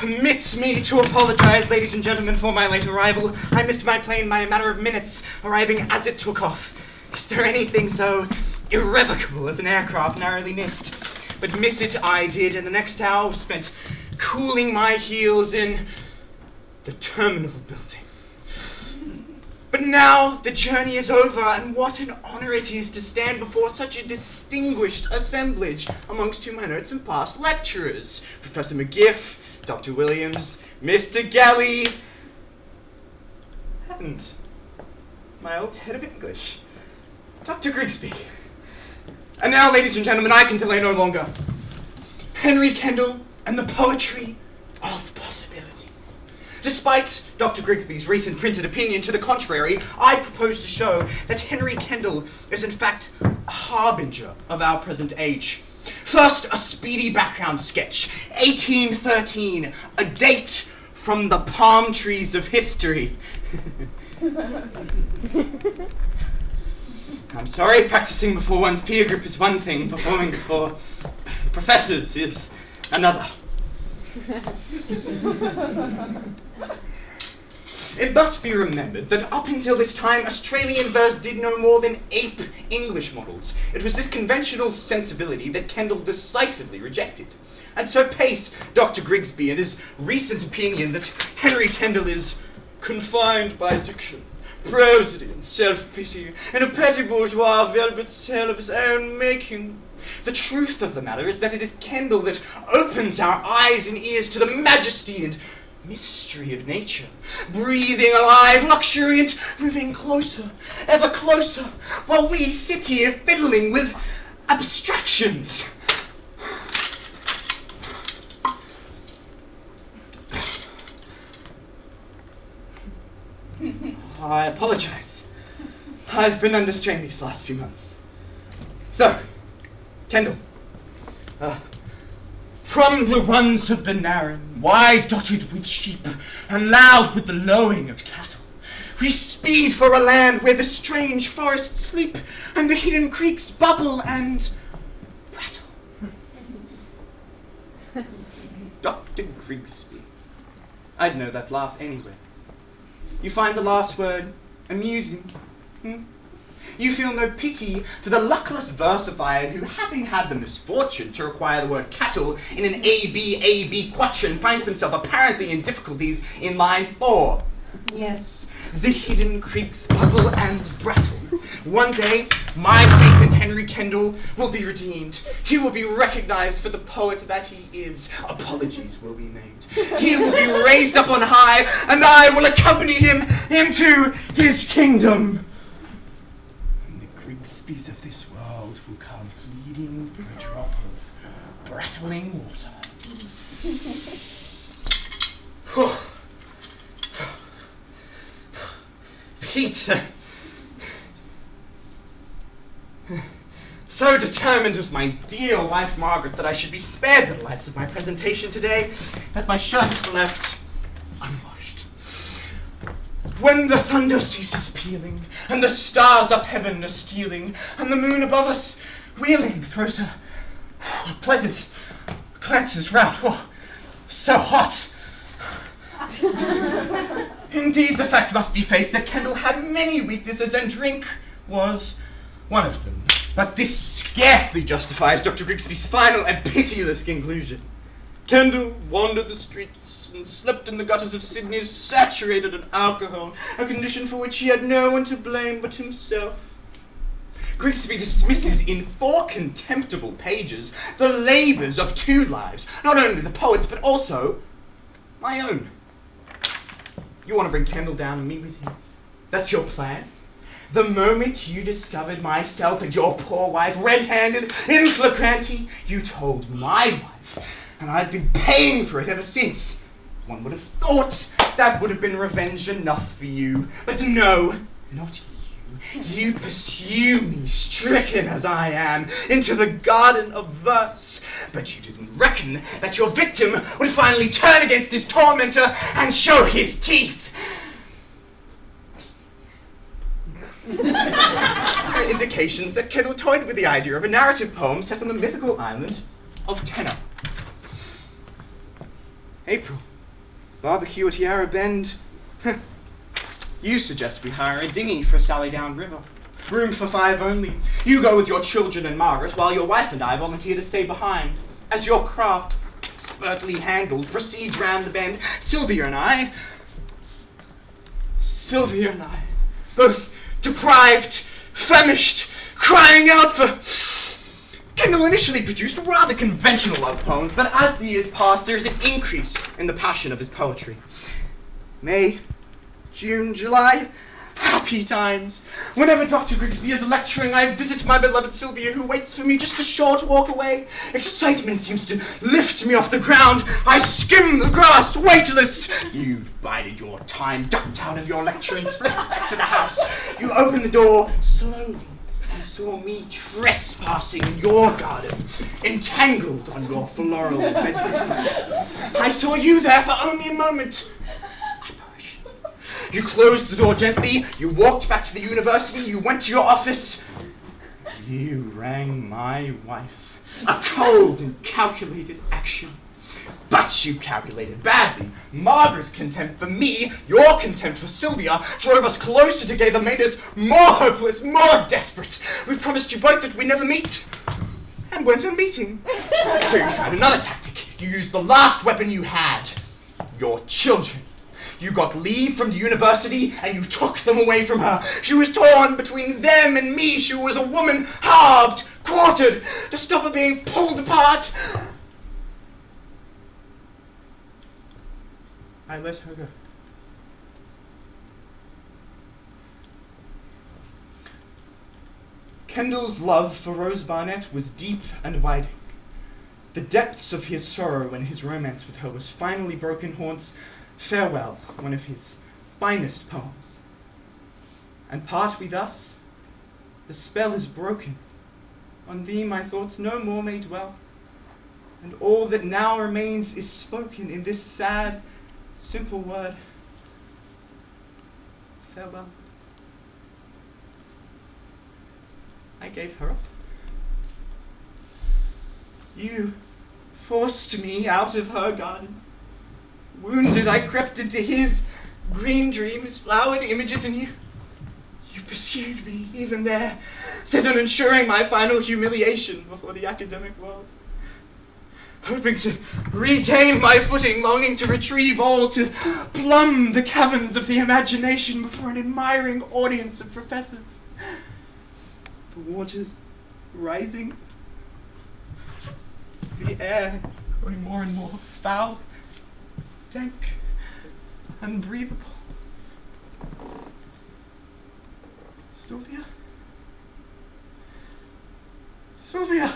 Permit me to apologize, ladies and gentlemen, for my late arrival. I missed my plane by a matter of minutes, arriving as it took off. Is there anything so irrevocable as an aircraft narrowly missed? But miss it I did, and the next hour was spent cooling my heels in the terminal building. But now the journey is over, and what an honor it is to stand before such a distinguished assemblage amongst whom my notes and past lecturers, Professor McGiff, Dr. Williams, Mr. Galley, and my old head of English, Dr. Grigsby. And now, ladies and gentlemen, I can delay no longer. Henry Kendall and the poetry of possibility. Despite Dr. Grigsby's recent printed opinion to the contrary, I propose to show that Henry Kendall is in fact a harbinger of our present age. First, a speedy background sketch. 1813, a date from the palm trees of history. I'm sorry, practicing before one's peer group is one thing, performing before professors is another. It must be remembered that up until this time, Australian verse did no more than ape English models. It was this conventional sensibility that Kendall decisively rejected. And so pace Dr. Grigsby in his recent opinion that Henry Kendall is confined by diction, prosody, and self-pity, in a petty bourgeois velvet tale of his own making. The truth of the matter is that it is Kendall that opens our eyes and ears to the majesty and mystery of nature, breathing alive, luxuriant, moving closer, ever closer, while we sit here fiddling with abstractions. I apologize. I've been under strain these last few months. So, Kendall, from the runs of the Narran, wide dotted with sheep, and loud with the lowing of cattle, we speed for a land where the strange forests sleep, and the hidden creeks bubble and rattle. Dr. Grigsby. I'd know that laugh anywhere. You find the last word amusing, You feel no pity for the luckless versifier who, having had the misfortune to require the word cattle in an A-B question, finds himself apparently in difficulties in line 4. Yes, the hidden creeks bubble and brattle. One day, my faith in Henry Kendall will be redeemed. He will be recognized for the poet that he is. Apologies will be made. He will be raised up on high, and I will accompany him into his kingdom. Grigsby's of this world will come pleading for a drop of brattling water. The heat. So determined was my dear wife Margaret that I should be spared the delights of my presentation today, that my shirts were left unwashed. When the thunder ceases pealing, and the stars up heaven are stealing, and the moon above us wheeling throws a pleasant glances round. Oh, so hot! Indeed, the fact must be faced that Kendall had many weaknesses, and drink was one of them. But this scarcely justifies Dr. Grigsby's final and pitiless conclusion. Kendall wandered the streets and slept in the gutters of Sydney saturated in alcohol, a condition for which he had no one to blame but himself. Grigsby dismisses in 4 contemptible pages the labours of 2 lives, not only the poet's but also my own. You want to bring Kendall down and meet with him? That's your plan? The moment you discovered myself and your poor wife red-handed in flagranti, you told my wife, and I've been paying for it ever since. One would have thought that would have been revenge enough for you. But no, not you. You pursue me, stricken as I am, into the garden of verse. But you didn't reckon that your victim would finally turn against his tormentor and show his teeth. There are indications that Kendall toyed with the idea of a narrative poem set on the mythical island of Tenor. April Barbecue at Yarra Bend. You suggest we hire a dinghy for a sally down river. Room for 5 only. You go with your children and Margaret, while your wife and I volunteer to stay behind. As your craft, expertly handled, proceeds round the bend, Sylvia and I, both deprived, famished, crying out for... Kendall initially produced rather conventional love poems, but as the years passed, there's an increase in the passion of his poetry. May, June, July, happy times. Whenever Dr. Grigsby is lecturing, I visit my beloved Sylvia, who waits for me just a short walk away. Excitement seems to lift me off the ground. I skim the grass, weightless. You've bided your time, ducked out of your lecture, and slipped back to the house. You open the door slowly and saw me trespassing in your garden, entangled on your floral beds. I saw you there for only a moment. You closed the door gently, you walked back to the university, you went to your office. You rang my wife. A cold and calculated action. But you calculated badly. Margaret's contempt for me, your contempt for Sylvia, drove us closer together, made us more hopeless, more desperate. We promised you both that we'd never meet, and went on meeting. So you tried another tactic. You used the last weapon you had. Your children. You got leave from the university and you took them away from her. She was torn between them and me. She was a woman, halved, quartered, to stop her being pulled apart. I let her go. Kendall's love for Rose Barnett was deep and abiding. The depths of his sorrow when his romance with her was finally broken haunts Farewell, one of his finest poems. And part we thus, the spell is broken. On thee my thoughts no more may dwell, and all that now remains is spoken in this sad, simple word. Farewell. I gave her up. You forced me out of her garden. Wounded, I crept into his green dreams, flowered images, and you pursued me, even there, set on ensuring my final humiliation before the academic world. Hoping to regain my footing, longing to retrieve all, to plumb the caverns of the imagination before an admiring audience of professors. The waters rising, the air growing more and more foul, dank, unbreathable. Sylvia? Sylvia!